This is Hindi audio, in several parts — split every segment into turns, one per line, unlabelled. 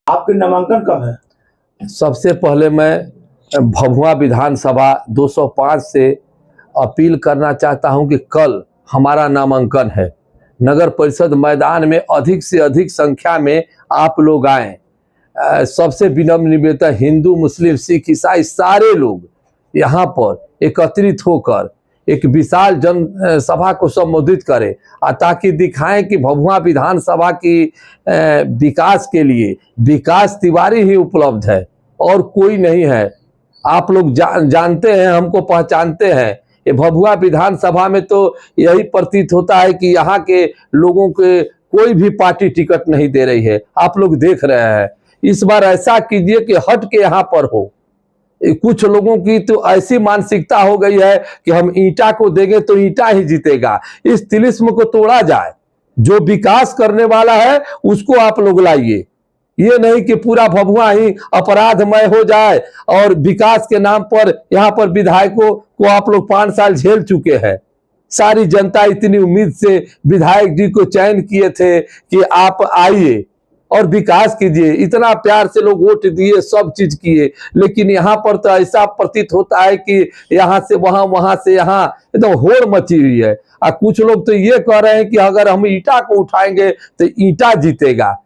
आपके नामांकन कब है?
सबसे पहले मैं भभुआ विधानसभा 205 से अपील करना चाहता हूं कि कल हमारा नामांकन है। नगर परिषद मैदान में अधिक से अधिक संख्या में आप लोग आएं। सबसे विनम्र निवेदन, हिंदू मुस्लिम सिख ईसाई सारे लोग यहाँ पर एकत्रित होकर एक विशाल जन सभा को संबोधित करें ताकि दिखाएं कि भभुआ विधानसभा की विकास के लिए विकास तिवारी ही उपलब्ध है और कोई नहीं है। आप लोग जानते हैं, हमको पहचानते हैं। ये भभुआ विधानसभा में तो यही प्रतीत होता है कि यहाँ के लोगों के कोई भी पार्टी टिकट नहीं दे रही है। आप लोग देख रहे हैं। इस बार ऐसा कीजिए कि हट के यहाँ पर हो। कुछ लोगों की तो ऐसी मानसिकता हो गई है कि हम ईंटा को देंगे तो ईंटा ही जीतेगा। इस तिलिस्म को तोड़ा जाए। जो विकास करने वाला है उसको आप लोग लाइए। ये नहीं कि पूरा भभुआ ही अपराधमय हो जाए और विकास के नाम पर यहाँ पर विधायकों को आप लोग 5 साल झेल चुके हैं। सारी जनता इतनी उम्मीद से विधायक जी को चयन किए थे कि आप आइए और विकास कीजिए। इतना प्यार से लोग वोट दिए, सब चीज किए, लेकिन यहाँ पर तो ऐसा प्रतीत होता है कि यहाँ से वहां, वहां से यहाँ एकदम होड़ मची हुई है। और कुछ लोग तो ये कह रहे हैं कि अगर हम ईंटा को उठाएंगे तो ईंटा जीतेगा।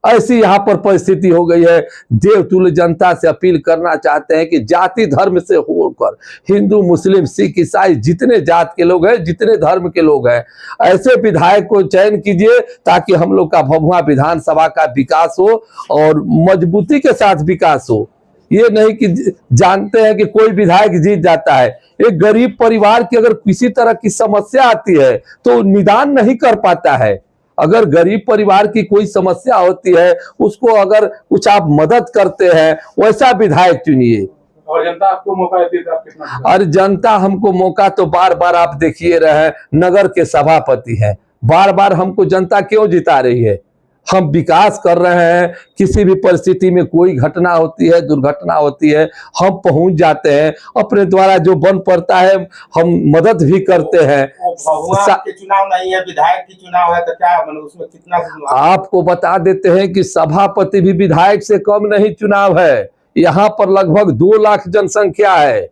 ऐसी यहाँ पर परिस्थिति हो गई है। देवतुल्य जनता से अपील करना चाहते हैं कि जाति धर्म से होकर हिंदू मुस्लिम सिख ईसाई जितने जात के लोग हैं, जितने धर्म के लोग हैं, ऐसे विधायक को चयन कीजिए ताकि हम लोग का भभुआ विधानसभा का विकास हो और मजबूती के साथ विकास हो। ये नहीं कि जानते हैं कि कोई विधायक जीत जाता है। एक गरीब परिवार की अगर किसी तरह की समस्या आती है तो निदान नहीं कर पाता है। अगर गरीब परिवार की कोई समस्या होती है, उसको अगर कुछ आप मदद करते हैं, वैसा विधायक चुनिए।
और जनता आपको मौका देती है, आप कितना?
और जनता हमको मौका तो बार बार आप देखिए रहे, नगर के सभापति हैं, बार बार हमको जनता क्यों जिता रही है? हम विकास कर रहे हैं। किसी भी परिस्थिति में कोई घटना होती है, दुर्घटना होती है, हम पहुंच जाते हैं। अपने द्वारा जो बन पड़ता है हम मदद भी करते हैं।
भभुआ के चुनाव नहीं है, विधायक की चुनाव है, तो क्या मतलब उसमें कितना?
आपको बता देते हैं कि सभापति भी विधायक से कम नहीं चुनाव है। यहाँ पर लगभग 2 लाख जनसंख्या है।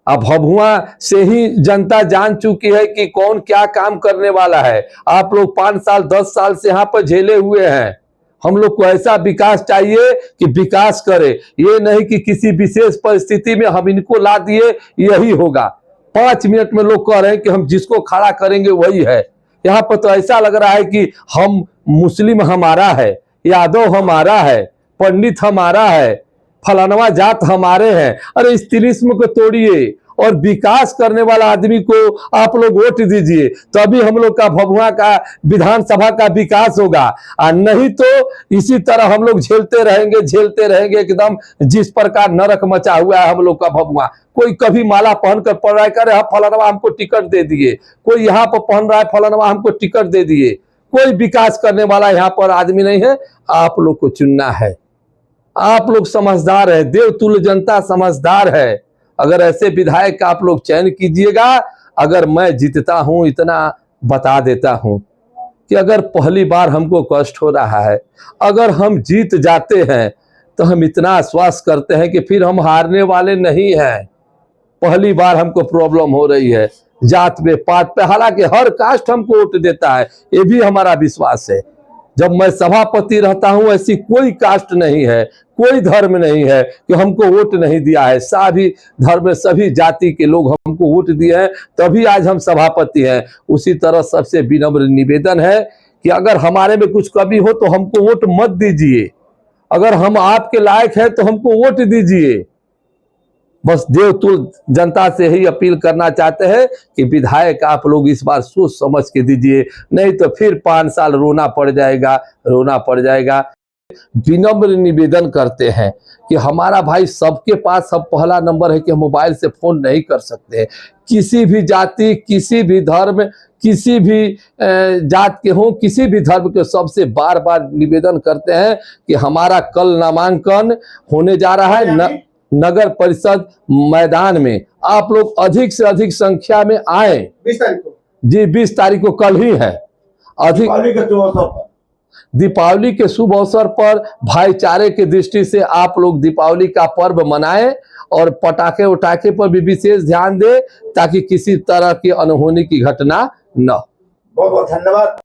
अब भभुआ से ही जनता जान चुकी है कि कौन क्या काम करने वाला है। आप लोग 5 साल 10 साल से यहाँ पर झेले हुए हैं। हम लोग को ऐसा विकास चाहिए कि विकास करे। ये नहीं कि किसी विशेष परिस्थिति में हम इनको ला दिए यही होगा। 5 मिनट में लोग कह रहे हैं कि हम जिसको खड़ा करेंगे वही है। यहाँ पर तो ऐसा लग रहा है कि हम मुस्लिम हमारा है, यादव हमारा है, पंडित हमारा है, फलानवा जात हमारे हैं। अरे इस तिलिस्म को तोड़िए और विकास करने वाला आदमी को आप लोग वोट दीजिए, तभी हम लोग का भभुआ का विधानसभा का विकास होगा। और नहीं तो इसी तरह हम लोग झेलते रहेंगे एकदम जिस प्रकार नरक मचा हुआ है हम लोग का भभुआ। कोई कभी माला पहनकर पढ़ रहा है, कह रहे फलानवा हमको टिकट दे दिए, कोई यहाँ पर पहन रहा है फलानवा हमको टिकट दे दिए। कोई विकास करने वाला यहाँ पर आदमी नहीं है। आप लोग को चुनना है। आप लोग समझदार है, देवतुल्य जनता समझदार है। अगर ऐसे विधायक का आप लोग चयन कीजिएगा। अगर मैं जीतता हूं, इतना बता देता हूं कि अगर पहली बार हमको कष्ट हो रहा है, अगर हम जीत जाते हैं तो हम इतना आश्वास करते हैं कि फिर हम हारने वाले नहीं हैं। पहली बार हमको प्रॉब्लम हो रही है जात पे, पात पे, हालांकि हर कास्ट हमको वोट देता है, ये भी हमारा विश्वास है। जब मैं सभापति रहता हूं ऐसी कोई कास्ट नहीं है, कोई धर्म नहीं है कि हमको वोट नहीं दिया है। सभी धर्म सभी जाति के लोग हमको वोट दिए हैं, तभी आज हम सभापति हैं। उसी तरह सबसे विनम्र निवेदन है कि अगर हमारे में कुछ कमी हो तो हमको वोट मत दीजिए। अगर हम आपके लायक हैं तो हमको वोट दीजिए। बस देवतुल्य जनता से ही अपील करना चाहते हैं कि विधायक आप लोग इस बार सोच समझ के दीजिए, नहीं तो फिर 5 साल रोना पड़ जाएगा। विनम्र निवेदन करते हैं कि हमारा भाई सबके पास सब पहला नंबर है कि हम मोबाइल से फोन नहीं कर सकते। किसी भी जाति, किसी भी धर्म, किसी भी जात के हों, किसी भी धर्म के, सबसे बार बार निवेदन करते हैं कि हमारा कल नामांकन होने जा रहा है नगर परिषद मैदान में। आप लोग अधिक से अधिक संख्या में आए।
20 तारीख को?
जी 20 तारीख को कल ही है। अधिक दीपावली के शुभ अवसर पर भाईचारे की दृष्टि से आप लोग दीपावली का पर्व मनाएं और पटाखे उटाखे पर भी विशेष ध्यान दें ताकि किसी तरह की अनहोनी की घटना न हो।
बहुत बहुत धन्यवाद।